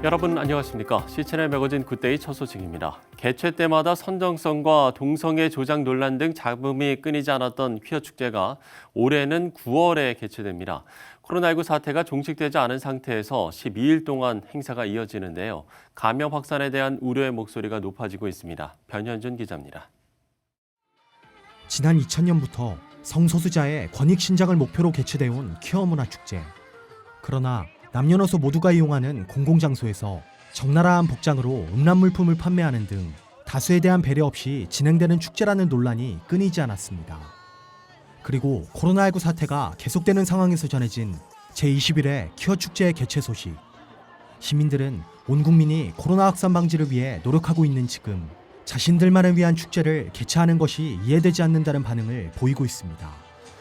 여러분 안녕하십니까? CNN의 매거진 굿데이 첫 소식입니다. 개최 때마다 선정성과 동성애 조작 논란 등 잡음이 끊이지 않았던 퀴어 축제가 올해는 9월에 개최됩니다. 코로나19 사태가 종식되지 않은 상태에서 12일 동안 행사가 이어지는데요. 감염 확산에 대한 우려의 목소리가 높아지고 있습니다. 변현준 기자입니다. 지난 2000년부터 성소수자의 권익 신장을 목표로 개최돼 온 퀴어 문화 축제. 그러나 남녀노소 모두가 이용하는 공공장소에서 적나라한 복장으로 음란 물품을 판매하는 등 다수에 대한 배려 없이 진행되는 축제라는 논란이 끊이지 않았습니다. 그리고 코로나19 사태가 계속되는 상황에서 전해진 제20일의 퀴어 축제의 개최 소식. 시민들은 온 국민이 코로나 확산 방지를 위해 노력하고 있는 지금 자신들만을 위한 축제를 개최하는 것이 이해되지 않는다는 반응을 보이고 있습니다.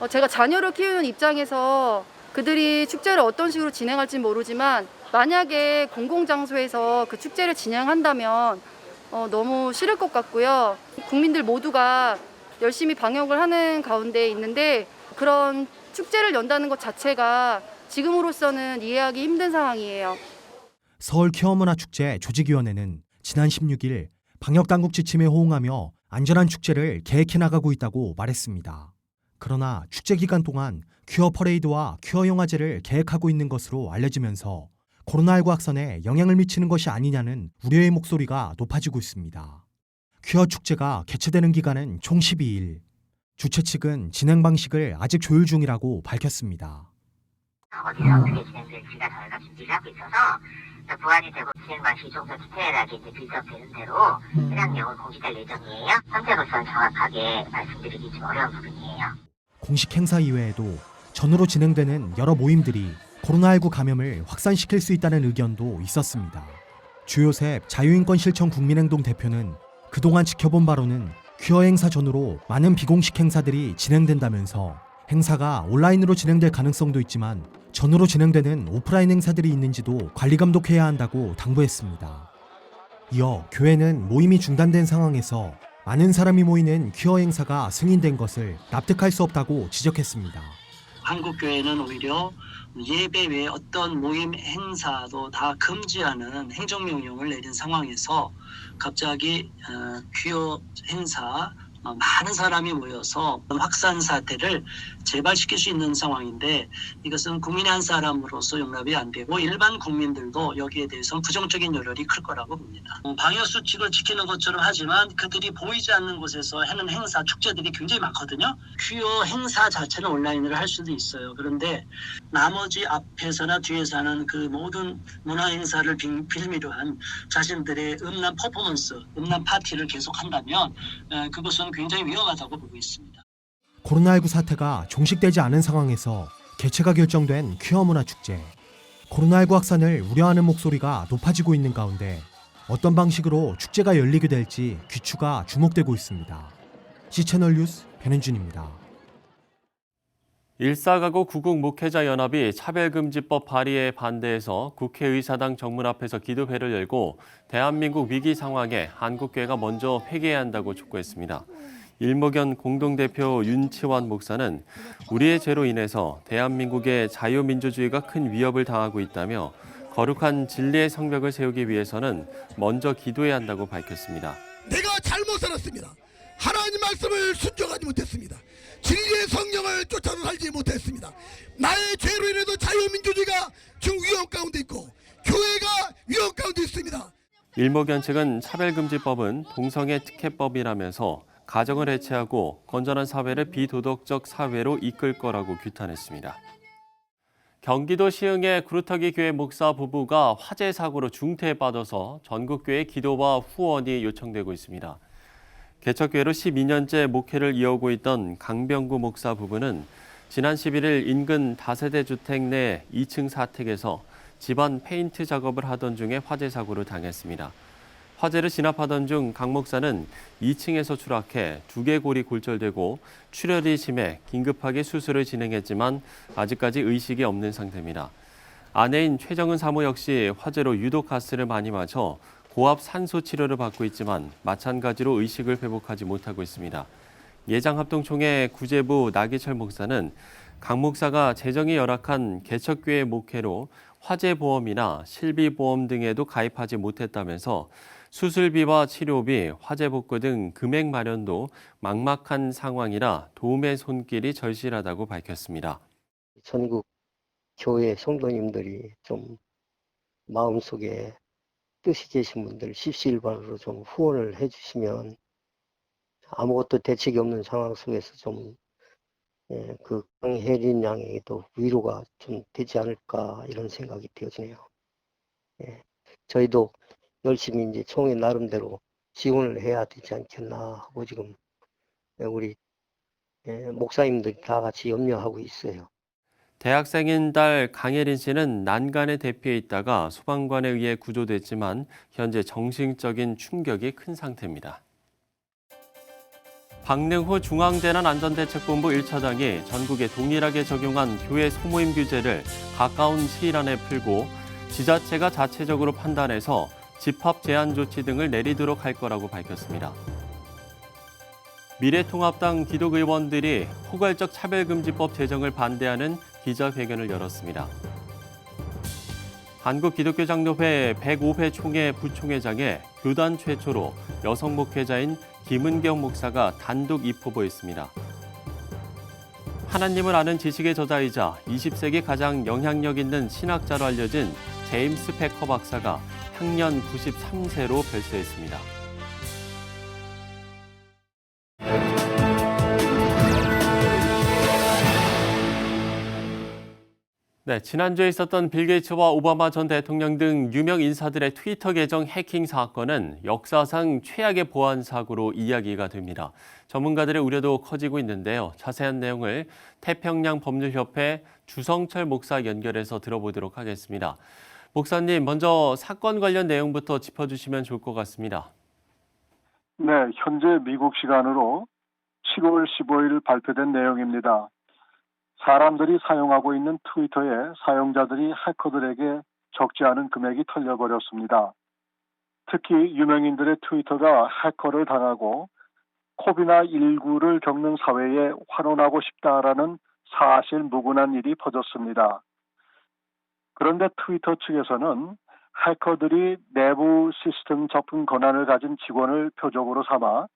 제가 자녀를 키우는 입장에서 그들이 축제를 어떤 식으로 진행할지 모르지만 만약에 공공장소에서 그 축제를 진행한다면 너무 싫을 것 같고요. 국민들 모두가 열심히 방역을 하는 가운데 있는데 그런 축제를 연다는 것 자체가 지금으로서는 이해하기 힘든 상황이에요. 서울 퀴어문화축제 조직위원회는 지난 16일 방역당국 지침에 호응하며 안전한 축제를 계획해 나가고 있다고 말했습니다. 그러나 축제 기간 동안 퀴어 퍼레이드와 퀴어 영화제를 계획하고 있는 것으로 알려지면서 코로나19 확산에 영향을 미치는 것이 아니냐는 우려의 목소리가 높아지고 있습니다. 퀴어 축제가 개최되는 기간은 총 12일. 주최 측은 진행 방식을 아직 조율 중이라고 밝혔습니다. 어디서 어떻게 진행될지가 저희가 준비를 하고 있어서 보완이 되고 진행 방식이 좀 더 디테일하게 비교되는 대로 해당령은 공지될 예정이에요. 현재로서는 정확하게 말씀드리기 좀 어려운 부분이에요. 공식 행사 이외에도 전후로 진행되는 여러 모임들이 코로나19 감염을 확산시킬 수 있다는 의견도 있었습니다. 주요셉 자유인권실천 국민행동 대표는 그동안 지켜본 바로는 퀴어 행사 전후로 많은 비공식 행사들이 진행된다면서 행사가 온라인으로 진행될 가능성도 있지만 전후로 진행되는 오프라인 행사들이 있는지도 관리 감독해야 한다고 당부했습니다. 이어 교회는 모임이 중단된 상황에서 많은 사람이 모이는 퀴어 행사가 승인된 것을 납득할 수 없다고 지적했습니다. 한국교회는 오히려 예배 외에 어떤 모임 행사도 다 금지하는 행정명령을 내린 상황에서 갑자기 퀴어 행사 많은 사람이 모여서 확산 사태를 재발시킬 수 있는 상황인데 이것은 국민의 한 사람으로서 용납이 안 되고 일반 국민들도 여기에 대해서는 부정적인 여론이 클 거라고 봅니다. 방역 수칙을 지키는 것처럼 하지만 그들이 보이지 않는 곳에서 하는 행사, 축제들이 굉장히 많거든요. 퀴어 행사 자체는 온라인으로 할 수도 있어요. 그런데 나머지 앞에서나 뒤에서 하는 그 모든 문화 행사를 빌미로 한 자신들의 음란 퍼포먼스, 음란 파티를 계속한다면 그것은 굉장히 위험하다고 보고 있습니다. 코로나19 사태가 종식되지 않은 상황에서 개최가 결정된 퀴어 문화 축제. 코로나19 확산을 우려하는 목소리가 높아지고 있는 가운데 어떤 방식으로 축제가 열리게 될지 귀추가 주목되고 있습니다. C채널 뉴스 변현준입니다. 일사가구 구국목회자연합이 차별금지법 발의에 반대해서 국회의사당 정문 앞에서 기도회를 열고 대한민국 위기 상황에 한국교회가 먼저 회개해야 한다고 촉구했습니다. 일목연 공동대표 윤치환 목사는 우리의 죄로 인해서 대한민국의 자유민주주의가 큰 위협을 당하고 있다며 거룩한 진리의 성벽을 세우기 위해서는 먼저 기도해야 한다고 밝혔습니다. 내가 잘못 살았습니다. 하나님 말씀을 순종하지 못했습니다. 진리의 성령을 쫓아서 살지 못했습니다. 나의 죄로 인해서 자유민주주의가 지금 위험 가운데 있고 교회가 위험 가운데 있습니다. 일목연 측은 차별금지법은 동성애 특혜법이라면서 가정을 해체하고 건전한 사회를 비도덕적 사회로 이끌 거라고 규탄했습니다. 경기도 시흥의 구루터기 교회 목사 부부가 화재 사고로 중태에 빠져서 전국교회 기도와 후원이 요청되고 있습니다. 개척교회로 12년째 목회를 이어오고 있던 강병구 목사 부부는 지난 11일 인근 다세대 주택 내 2층 사택에서 집안 페인트 작업을 하던 중에 화재 사고를 당했습니다. 화재를 진압하던 중 강 목사는 2층에서 추락해 두개골이 골절되고 출혈이 심해 긴급하게 수술을 진행했지만 아직까지 의식이 없는 상태입니다. 아내인 최정은 사모 역시 화재로 유독 가스를 많이 마셔 고압 산소 치료를 받고 있지만 마찬가지로 의식을 회복하지 못하고 있습니다. 예장합동총회 구제부 나기철 목사는 강 목사가 재정이 열악한 개척교회 목회로 화재보험이나 실비보험 등에도 가입하지 못했다면서 수술비와 치료비, 화재복구 등 금액 마련도 막막한 상황이라 도움의 손길이 절실하다고 밝혔습니다. 전국 교회 성도님들이 좀 마음속에 뜻이 계신 분들 십시일반으로 좀 후원을 해주시면 아무것도 대책이 없는 상황 속에서 좀 그 강혜린 양에게도 위로가 좀 되지 않을까 이런 생각이 되어지네요. 저희도 열심히 이제 총회 나름대로 지원을 해야 되지 않겠나 하고 지금 우리 목사님들이 다 같이 염려하고 있어요. 대학생인 딸 강예린 씨는 난간에 대피해 있다가 소방관에 의해 구조됐지만 현재 정신적인 충격이 큰 상태입니다. 박능후 중앙재난안전대책본부 1차장이 전국에 동일하게 적용한 교회 소모임 규제를 가까운 시일 안에 풀고 지자체가 자체적으로 판단해서 집합 제한 조치 등을 내리도록 할 거라고 밝혔습니다. 미래통합당 기독 의원들이 포괄적 차별금지법 제정을 반대하는 기자회견을 열었습니다. 한국기독교장로회 105회 총회 부총회장에 교단 최초로 여성 목회자인 김은경 목사가 단독 입후보했습니다. 하나님을 아는 지식의 저자이자 20세기 가장 영향력 있는 신학자로 알려진 제임스 패커 박사가 향년 93세로 별세했습니다. 네, 지난주에 있었던 빌 게이츠와 오바마 전 대통령 등 유명 인사들의 트위터 계정 해킹 사건은 역사상 최악의 보안 사고로 이야기가 됩니다. 전문가들의 우려도 커지고 있는데요. 자세한 내용을 태평양 법률협회 주성철 목사 연결해서 들어보도록 하겠습니다. 목사님, 먼저 사건 관련 내용부터 짚어주시면 좋을 것 같습니다. 네, 현재 미국 시간으로 7월 15일 발표된 내용입니다. 사람들이 사용하고 있는 트위터에 사용자들이 해커들에게 적지 않은 금액이 털려버렸습니다. 특히 유명인들의 트위터가 해커를 당하고 코비드-19를 겪는 사회에 환원하고 싶다라는 사실무근한 일이 퍼졌습니다. 그런데 트위터 측에서는 해커들이 내부 시스템 접근 권한을 가진 직원을 표적으로 삼아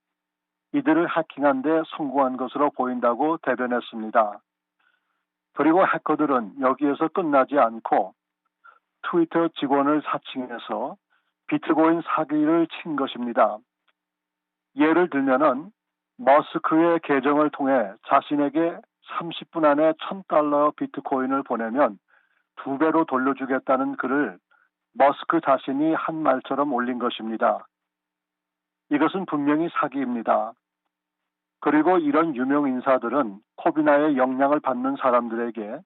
이들을 해킹한 데 성공한 것으로 보인다고 대변했습니다. 그리고 해커들은 여기에서 끝나지 않고 트위터 직원을 사칭해서 비트코인 사기를 친 것입니다. 예를 들면은 머스크의 계정을 통해 자신에게 30분 안에 $1,000 비트코인을 보내면 2배로 돌려주겠다는 글을 머스크 자신이 한 말처럼 올린 것입니다. 이것은 분명히 사기입니다. 그리고 이런 유명 인사들은 코비나의 영향을 받는 사람들에게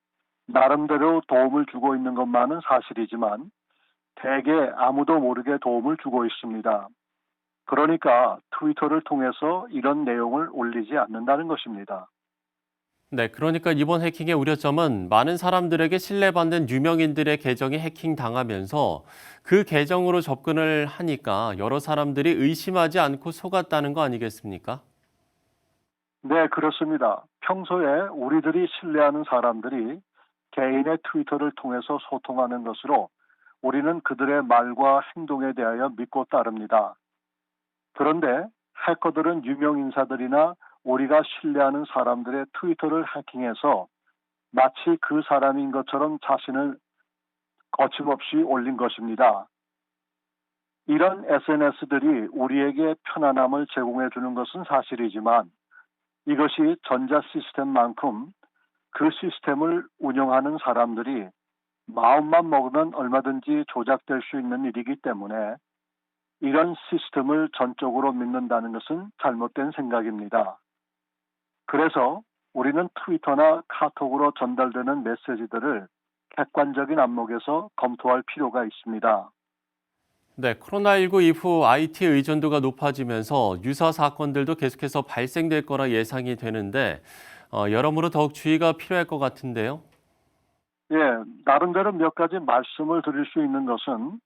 나름대로 도움을 주고 있는 것만은 사실이지만 대개 아무도 모르게 도움을 주고 있습니다. 그러니까 트위터를 통해서 이런 내용을 올리지 않는다는 것입니다. 네, 그러니까 이번 해킹의 우려점은 많은 사람들에게 신뢰받는 유명인들의 계정이 해킹당하면서 그 계정으로 접근을 하니까 여러 사람들이 의심하지 않고 속았다는 거 아니겠습니까? 네, 그렇습니다. 평소에 우리들이 신뢰하는 사람들이 개인의 트위터를 통해서 소통하는 것으로 우리는 그들의 말과 행동에 대하여 믿고 따릅니다. 그런데 해커들은 유명인사들이나 우리가 신뢰하는 사람들의 트위터를 해킹해서 마치 그 사람인 것처럼 자신을 거침없이 올린 것입니다. 이런 SNS들이 우리에게 편안함을 제공해 주는 것은 사실이지만 이것이 전자 시스템만큼 그 시스템을 운영하는 사람들이 마음만 먹으면 얼마든지 조작될 수 있는 일이기 때문에 이런 시스템을 전적으로 믿는다는 것은 잘못된 생각입니다. 그래서 우리는 트위터나 카톡으로 전달되는 메시지들을 객관적인 안목에서 검토할 필요가 있습니다. 네, 코로나19 이후 IT 의존도가 높아지면서 유사 사건들도 계속해서 발생될 거라 예상이 되는데 여러모로 더욱 주의가 필요할 것 같은데요. 예, 나름대로 몇 가지 말씀을 드릴 수 있는 것은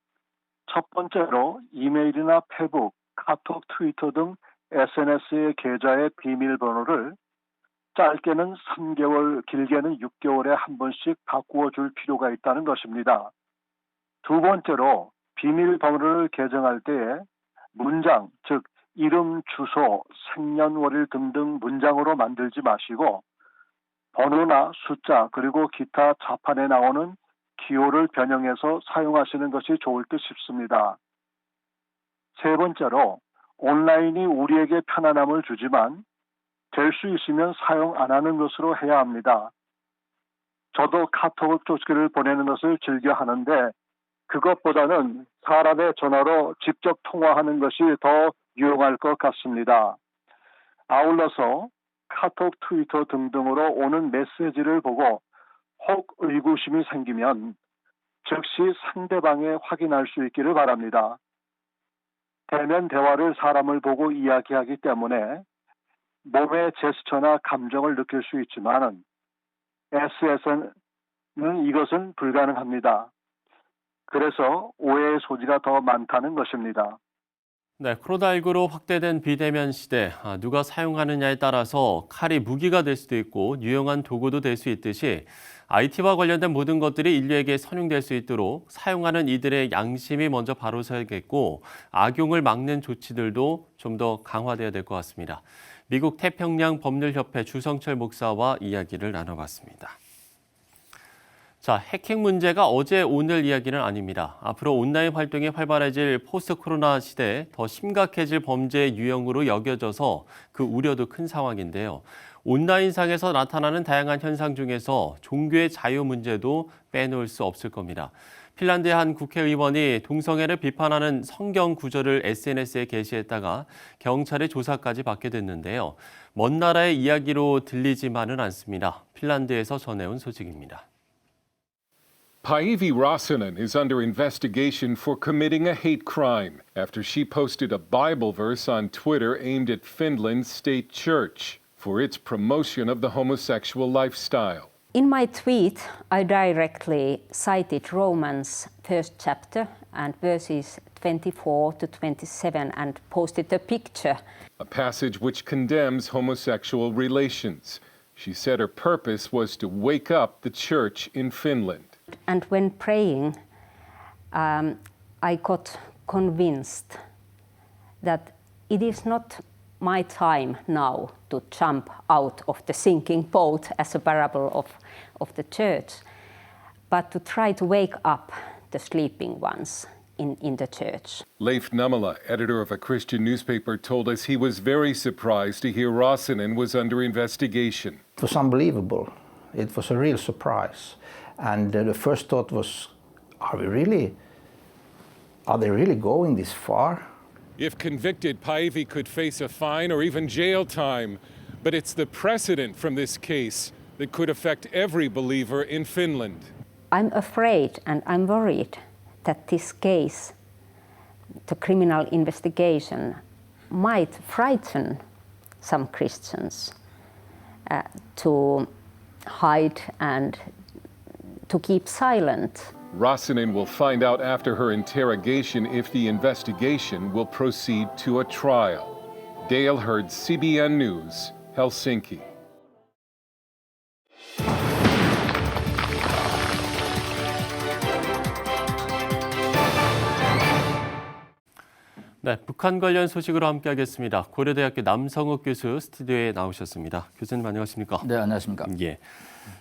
첫 번째로 이메일이나 페북, 카톡, 트위터 등 SNS의 계좌의 비밀번호를 짧게는 3개월, 길게는 6개월에 한 번씩 바꾸어 줄 필요가 있다는 것입니다. 두 번째로 비밀번호를 계정할 때에 문장, 즉 이름, 주소, 생년월일 등등 문장으로 만들지 마시고 번호나 숫자 그리고 기타 자판에 나오는 기호를 변형해서 사용하시는 것이 좋을 듯 싶습니다. 세 번째로 온라인이 우리에게 편안함을 주지만 될 수 있으면 사용 안 하는 것으로 해야 합니다. 저도 카톡 조치를 보내는 것을 즐겨 하는데 그것보다는 사람의 전화로 직접 통화하는 것이 더 유용할 것 같습니다. 아울러서 카톡, 트위터 등등으로 오는 메시지를 보고 혹 의구심이 생기면 즉시 상대방에 확인할 수 있기를 바랍니다. 대면 대화를 사람을 보고 이야기하기 때문에 몸의 제스처나 감정을 느낄 수 있지만 SNS는 이것은 불가능합니다. 그래서 오해의 소지가 더 많다는 것입니다. 네, 코로나19로 확대된 비대면 시대, 누가 사용하느냐에 따라서 칼이 무기가 될 수도 있고 유용한 도구도 될 수 있듯이 IT와 관련된 모든 것들이 인류에게 선용될 수 있도록 사용하는 이들의 양심이 먼저 바로 서야겠고 악용을 막는 조치들도 좀 더 강화돼야 될 것 같습니다. 미국 태평양 법률협회 주성철 목사와 이야기를 나눠봤습니다. 자, 해킹 문제가 어제 오늘 이야기는 아닙니다. 앞으로 온라인 활동이 활발해질 포스트 코로나 시대에 더 심각해질 범죄의 유형으로 여겨져서 그 우려도 큰 상황인데요. 온라인상에서 나타나는 다양한 현상 중에서 종교의 자유 문제도 빼놓을 수 없을 겁니다. 핀란드의 한 국회의원이 동성애를 비판하는 성경 구절을 SNS에 게시했다가 경찰의 조사까지 받게 됐는데요. 먼 나라의 이야기로 들리지만은 않습니다. 핀란드에서 전해온 소식입니다. Päivi Räsänen is under investigation for committing a hate crime after she posted a Bible verse on Twitter aimed at Finland's state church for its promotion of the homosexual lifestyle. In my tweet, I directly cited Romans 1st chapter and verses 24 to 27 and posted a picture. A passage which condemns homosexual relations. She said her purpose was to wake up the church in Finland. And when praying, I got convinced that it is not my time now to jump out of the sinking boat as a parable of the church, but to try to wake up the sleeping ones in the church. Leif Namala, editor of a Christian newspaper, told us he was very surprised to hear Räsänen was under investigation. It was unbelievable. It was a real surprise. And the first thought was, are they really going this far? If convicted, Päivi could face a fine or even jail time. But it's the precedent from this case that could affect every believer in Finland. I'm afraid and I'm worried that this case, the criminal investigation, might frighten some Christians to hide and to keep silent. Räsänen will find out after her interrogation if the investigation will proceed to a trial. Dale Hurd, CBN News, Helsinki. 네, 북한 관련 소식으로 함께하겠습니다. 고려대학교 남성욱 교수 스튜디오에 나오셨습니다. 교수님 안녕하십니까? 네, 안녕하십니까? 예.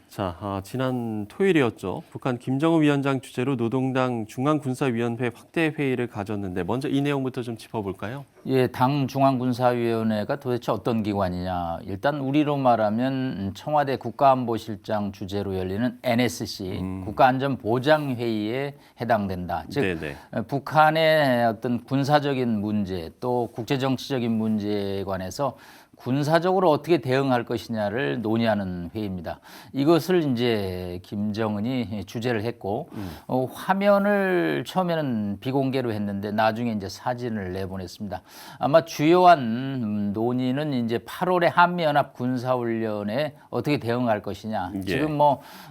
자, 지난 토요일이었죠. 북한 김정은 위원장 주재로 노동당 중앙군사위원회 확대 회의를 가졌는데 먼저 이 내용부터 좀 짚어볼까요? 예, 당 중앙군사위원회가 도대체 어떤 기관이냐. 일단 우리로 말하면 청와대 국가안보실장 주재로 열리는 NSC 국가안전보장회의에 해당된다. 즉 네네. 북한의 어떤 군사적인 문제 또 국제정치적인 문제에 관해서 군사적으로 어떻게 대응할 것이냐를 논의하는 회의입니다. 이것을 이제 김정은이 주재를 했고 화면을 처음에는 비공개로 했는데 나중에 이제 사진을 내보냈습니다. 아마 주요한 논의는 이제 8월에 한미연합 군사훈련에 어떻게 대응할 것이냐. 예. 지금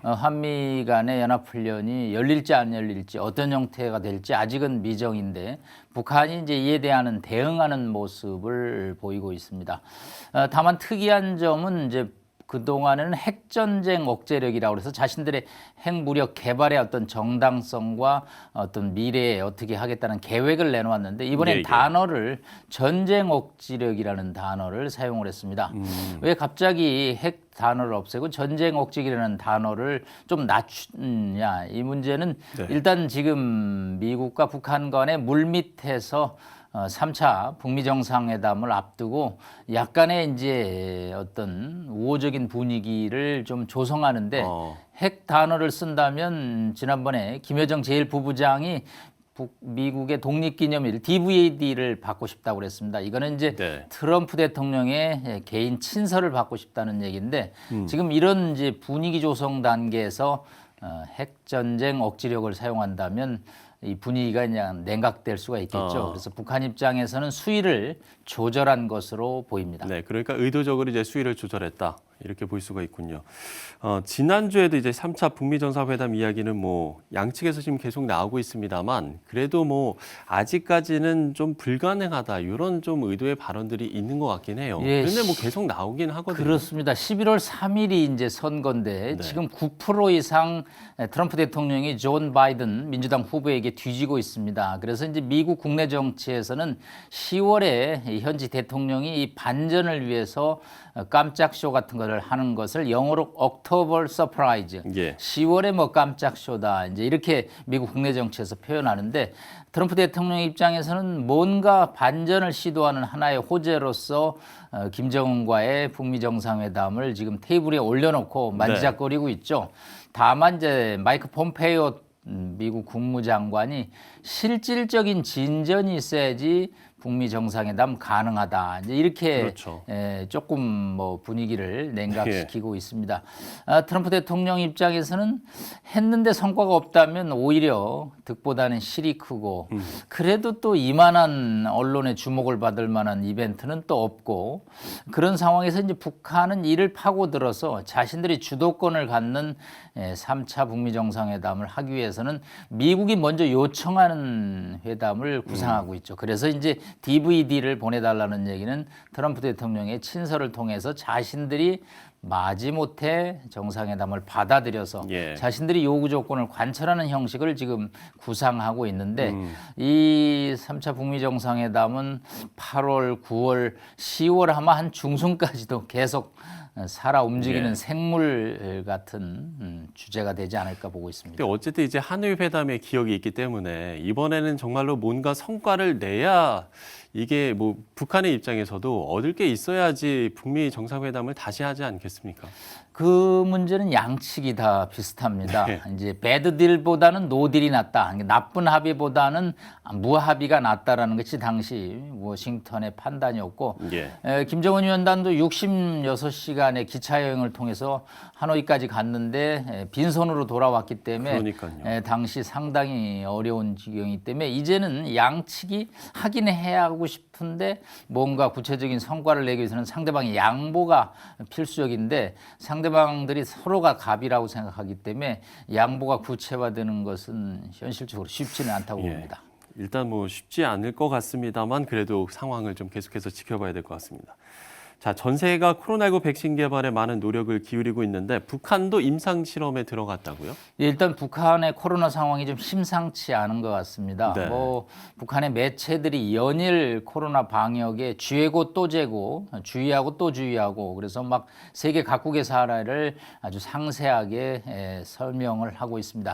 한미 간의 연합훈련이 열릴지 안 열릴지 어떤 형태가 될지 아직은 미정인데 북한이 이제 이에 대한 대응하는 모습을 보이고 있습니다. 다만 특이한 점은 이제 그동안에는 핵전쟁 억제력이라고 해서 자신들의 핵무력 개발의 어떤 정당성과 어떤 미래에 어떻게 하겠다는 계획을 내놓았는데 이번엔 예, 예. 단어를 전쟁 억지력이라는 단어를 사용을 했습니다. 왜 갑자기 핵 단어를 없애고 전쟁 억지력이라는 단어를 좀 낮추냐. 이 문제는 네. 일단 지금 미국과 북한 간의 물밑에서 3차 북미 정상회담을 앞두고 약간의 이제 어떤 우호적인 분위기를 좀 조성하는데 핵 단어를 쓴다면 지난번에 김여정 제1부부장이 미국의 독립기념일 DVAD를 받고 싶다고 그랬습니다. 이거는 이제 네. 트럼프 대통령의 개인 친서를 받고 싶다는 얘기인데 지금 이런 이제 분위기 조성 단계에서 핵전쟁 억지력을 사용한다면 이 분위기가 그냥 냉각될 수가 있겠죠. 그래서 북한 입장에서는 수위를 조절한 것으로 보입니다. 네, 그러니까 의도적으로 이제 수위를 조절했다. 이렇게 볼 수가 있군요. 지난주에도 이제 3차 북미 정상회담 이야기는 뭐 양측에서 지금 계속 나오고 있습니다만 그래도 뭐 아직까지는 좀 불가능하다. 이런 좀 의도의 발언들이 있는 것 같긴 해요. 예, 그런데 뭐 계속 나오긴 하거든요. 그렇습니다. 11월 3일이 이제 선거인데 네. 지금 9% 이상 트럼프 대통령이 존 바이든 민주당 후보에게 뒤지고 있습니다. 그래서 이제 미국 국내 정치에서는 10월에 현지 대통령이 이 반전을 위해서 깜짝 쇼 같은 거를 하는 것을 영어로 옥토버 서프라이즈, 예. 10월에 뭐 깜짝 쇼다 이제 이렇게 미국 국내 정치에서 표현하는데 트럼프 대통령 입장에서는 뭔가 반전을 시도하는 하나의 호재로서 김정은과의 북미 정상회담을 지금 테이블에 올려놓고 만지작거리고 있죠. 다만 이제 마이크 폼페이오 미국 국무장관이 실질적인 진전이 있어야지 북미 정상회담 가능하다. 이제 이렇게 그렇죠. 조금 뭐 분위기를 냉각시키고 있습니다. 트럼프 대통령 입장에서는 했는데 성과가 없다면 오히려 득보다는 실이 크고 그래도 또 이만한 언론의 주목을 받을 만한 이벤트는 또 없고 그런 상황에서 이제 북한은 이를 파고들어서 자신들이 주도권을 갖는 3차 북미 정상회담을 하기 위해서는 미국이 먼저 요청하는 회담을 구상하고 있죠. 그래서 이제 DVD를 보내달라는 얘기는 트럼프 대통령의 친서를 통해서 자신들이 마지못해 정상회담을 받아들여서 예. 자신들이 요구 조건을 관철하는 형식을 지금 구상하고 있는데 이 3차 북미 정상회담은 8월, 9월, 10월 아마 한 중순까지도 계속 살아 움직이는 예. 생물 같은 주제가 되지 않을까 보고 있습니다. 근데 어쨌든 이제 하노이 회담의 기억이 있기 때문에 이번에는 정말로 뭔가 성과를 내야 이게 뭐 북한의 입장에서도 얻을 게 있어야지 북미 정상회담을 다시 하지 않겠습니까? 그 문제는 양측이 다 비슷합니다. 네. 이제 배드 딜보다는 노 딜이 낫다. 나쁜 합의보다는 무합의가 낫다라는 것이 당시 워싱턴의 판단이었고 예. 김정은 위원단도 66시간의 기차 여행을 통해서 하노이까지 갔는데 빈손으로 돌아왔기 때문에 그러니까요. 당시 상당히 어려운 지경이기 때문에 이제는 양측이 하긴 해야 하고 싶은데 뭔가 구체적인 성과를 내기 위해서는 상대방의 양보가 필수적인데 상대방들이 서로가 갑이라고 생각하기 때문에 양보가 구체화되는 것은 현실적으로 쉽지는 않다고 예. 봅니다. 일단 뭐 쉽지 않을 것 같습니다만 그래도 상황을 좀 계속해서 지켜봐야 될 것 같습니다. 자, 전 세계가 코로나19 백신 개발에 많은 노력을 기울이고 있는데 북한도 임상 실험에 들어갔다고요? 일단 북한의 코로나 상황이 좀 심상치 않은 것 같습니다. 네. 뭐 북한의 매체들이 연일 코로나 방역에 쥐고 또 재고 주의하고 또 주의하고 그래서 막 세계 각국의 사례를 아주 상세하게 설명을 하고 있습니다.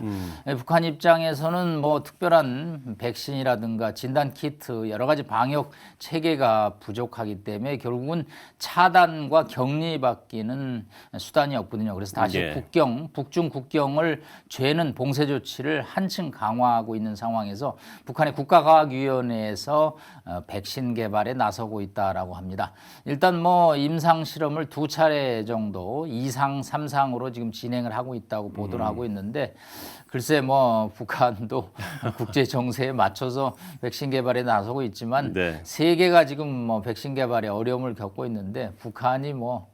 북한 입장에서는 뭐 특별한 백신이라든가 진단 키트 여러 가지 방역 체계가 부족하기 때문에 결국은 차단과 격리밖에는 수단이 없거든요. 그래서 다시 예. 북중 국경을 죄는 봉쇄 조치를 한층 강화하고 있는 상황에서 북한의 국가과학위원회에서 백신 개발에 나서고 있다라고 합니다. 일단 뭐 임상 실험을 2차례 정도 2상, 3상으로 지금 진행을 하고 있다고 보도를 하고 있는데 글쎄 뭐 북한도 국제 정세에 맞춰서 백신 개발에 나서고 있지만 네. 세계가 지금 뭐 백신 개발에 어려움을 겪고 있는데 북한이 뭐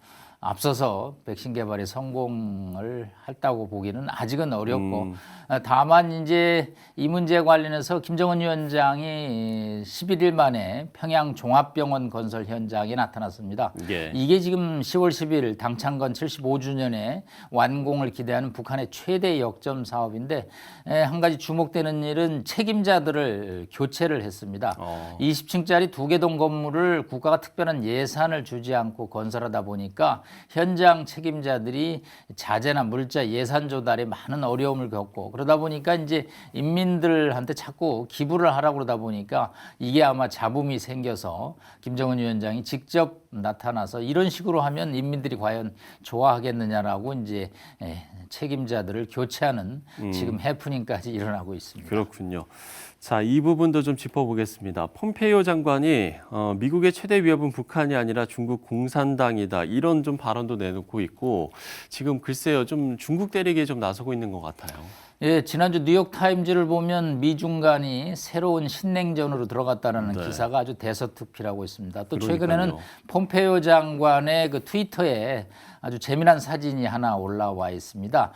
앞서서 백신 개발에 성공을 했다고 보기는 아직은 어렵고 다만 이제 이 문제 관련해서 김정은 위원장이 11일 만에 평양 종합병원 건설 현장에 나타났습니다. 예. 이게 지금 10월 10일 당창건 75주년에 완공을 기대하는 북한의 최대 역점 사업인데 한 가지 주목되는 일은 책임자들을 교체를 했습니다. 20층짜리 2개 동 건물을 국가가 특별한 예산을 주지 않고 건설하다 보니까 현장 책임자들이 자재나 물자 예산 조달에 많은 어려움을 겪고 그러다 보니까 이제 인민들한테 자꾸 기부를 하라고 그러다 보니까 이게 아마 잡음이 생겨서 김정은 위원장이 직접 나타나서 이런 식으로 하면 인민들이 과연 좋아하겠느냐라고 이제 책임자들을 교체하는 지금 해프닝까지 일어나고 있습니다. 그렇군요. 자, 이 부분도 좀 짚어보겠습니다. 폼페이오 장관이 미국의 최대 위협은 북한이 아니라 중국 공산당이다 이런 좀 발언도 내놓고 있고 지금 글쎄요 좀 중국 때리기에 좀 나서고 있는 것 같아요. 예, 지난주 뉴욕타임즈를 보면 미중 간이 새로운 신냉전으로 들어갔다는 네. 기사가 아주 대서특필하고 있습니다. 또 그러니까요. 최근에는 폼페이오 장관의 그 트위터에 아주 재미난 사진이 하나 올라와 있습니다.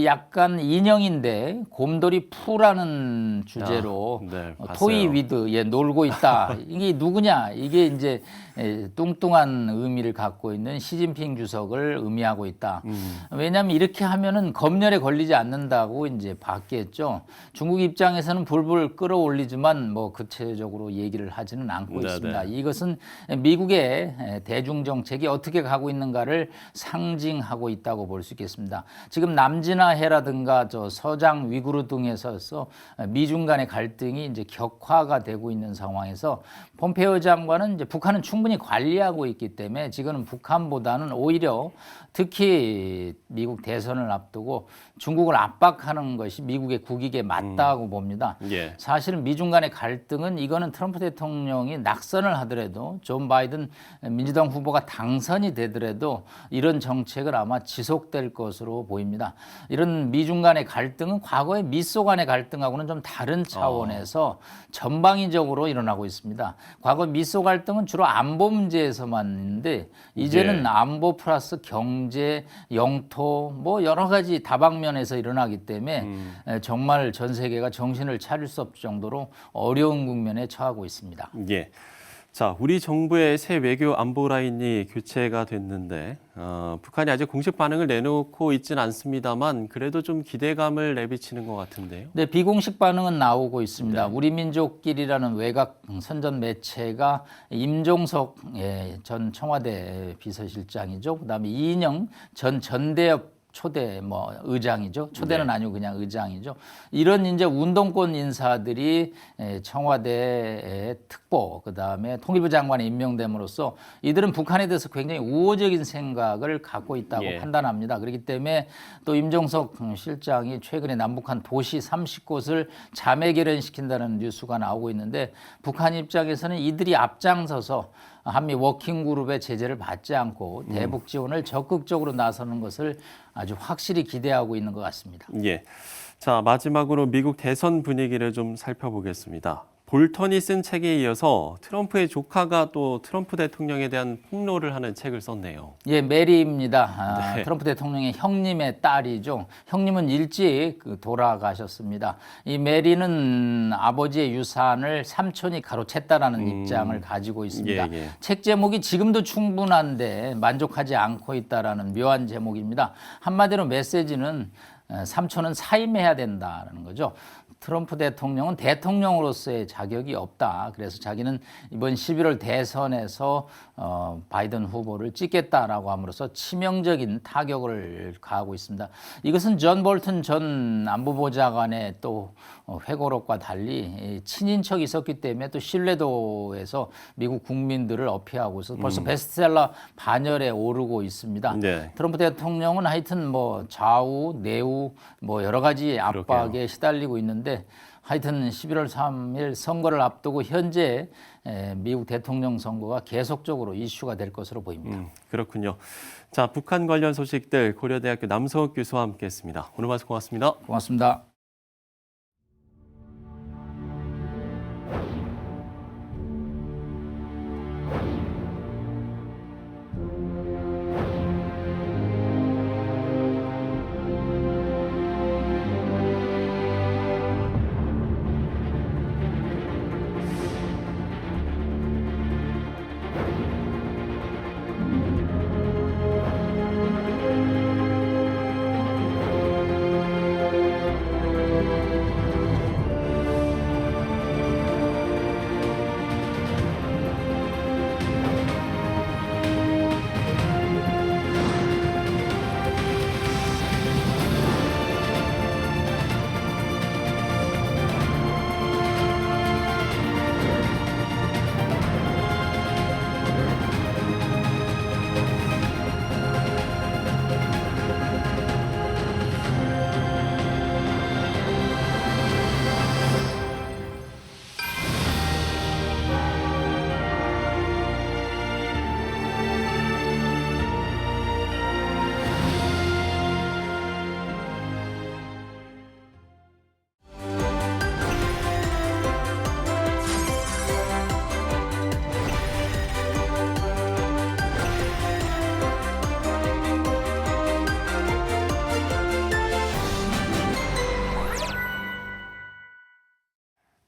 약간 인형인데 곰돌이 푸라는 주제로 네, 봤어요. 토이 위드 놀고 있다. 이게 누구냐? 이게 이제 뚱뚱한 의미를 갖고 있는 시진핑 주석을 의미하고 있다. 왜냐하면 이렇게 하면은 검열에 걸리지 않는다고 이제 봤겠죠. 중국 입장에서는 불불 끌어올리지만 뭐 구체적으로 얘기를 하지는 않고 네네. 있습니다. 이것은 미국의 대중 정책이 어떻게 가고 있는가를 상징하고 있다고 볼 수 있겠습니다. 지금 남진아해라든가 저 서장 위구르 등에서 미중 간의 갈등이 이제 격화가 되고 있는 상황에서 폼페이오 장관은 이제 북한은 충분히 관리하고 있기 때문에 지금은 북한보다는 오히려 특히 미국 대선을 앞두고 중국을 압박하는 것이 미국의 국익에 맞다고 봅니다. 예. 사실은 미중 간의 갈등은 이거는 트럼프 대통령이 낙선을 하더라도 존 바이든 민주당 후보가 당선이 되더라도 이런 정책을 아마 지속될 것으로 보입니다. 이런 미중 간의 갈등은 과거의 미소 간의 갈등하고는 좀 다른 차원에서 전방위적으로 일어나고 있습니다. 과거 미소 갈등은 주로 안보 문제에서만 있는데 이제는 예. 안보 플러스 경제, 영토 뭐 여러 가지 다방면에서 일어나기 때문에 정말 전 세계가 정신을 차릴 수 없을 정도로 어려운 국면에 처하고 있습니다. 예. 자, 우리 정부의 새 외교 안보 라인이 교체가 됐는데 북한이 아직 공식 반응을 내놓고 있지는 않습니다만 그래도 좀 기대감을 내비치는 것 같은데요. 네, 비공식 반응은 나오고 있습니다. 네. 우리 민족길이라는 외곽 선전 매체가 임종석 전 청와대 비서실장이죠. 그다음에 이인영 전 전대협 초대 의장이죠. 초대는 네. 아니고 그냥 의장이죠. 이런 이제 운동권 인사들이 청와대 특보 그다음에 통일부 장관에 임명됨으로써 이들은 북한에 대해서 굉장히 우호적인 생각을 갖고 있다고 예. 판단합니다. 그렇기 때문에 또 임종석 실장이 최근에 남북한 도시 30곳을 자매 결연시킨다는 뉴스가 나오고 있는데 북한 입장에서는 이들이 앞장서서 한미 워킹그룹의 제재를 받지 않고 대북 지원을 적극적으로 나서는 것을 아주 확실히 기대하고 있는 것 같습니다. 예. 자, 마지막으로 미국 대선 분위기를 좀 살펴보겠습니다. 볼턴이 쓴 책에 이어서 트럼프의 조카가 또 트럼프 대통령에 대한 폭로를 하는 책을 썼네요. 예, 메리입니다. 네. 트럼프 대통령의 형님의 딸이죠. 형님은 일찍 돌아가셨습니다. 이 메리는 아버지의 유산을 삼촌이 가로챘다라는 입장을 가지고 있습니다. 예. 책 제목이 지금도 충분한데 만족하지 않고 있다라는 묘한 제목입니다. 한마디로 메시지는 삼촌은 사임해야 된다는 거죠. 트럼프 대통령은 대통령으로서의 자격이 없다. 그래서 자기는 이번 11월 대선에서 바이든 후보를 찍겠다라고 함으로써 치명적인 타격을 가하고 있습니다. 이것은 존 볼턴 전 안보보좌관의 또 회고록과 달리 친인척이 있었기 때문에 또 신뢰도에서 미국 국민들을 어필하고 있어서 벌써 베스트셀러 반열에 오르고 있습니다. 네. 트럼프 대통령은 하여튼 좌우, 내우 여러 가지 압박에 그러게요. 시달리고 있는데 하여튼 11월 3일 선거를 앞두고 현재 미국 대통령 선거가 계속적으로 이슈가 될 것으로 보입니다. 그렇군요. 자, 북한 관련 소식들 고려대학교 남서욱 교수와 함께했습니다. 오늘 말씀 고맙습니다. 고맙습니다.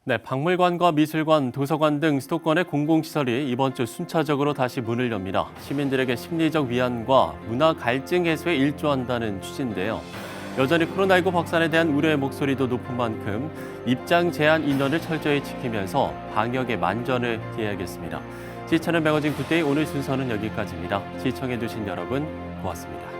네, 박물관과 미술관, 도서관 등 수도권의 공공시설이 이번 주 순차적으로 다시 문을 엽니다. 시민들에게 심리적 위안과 문화 갈증 해소에 일조한다는 취지인데요. 여전히 코로나19 확산에 대한 우려의 목소리도 높은 만큼 입장 제한 인원을 철저히 지키면서 방역에 만전을 기해야겠습니다. 시청은 매거진 굿데이 오늘 순서는 여기까지입니다. 시청해주신 여러분 고맙습니다.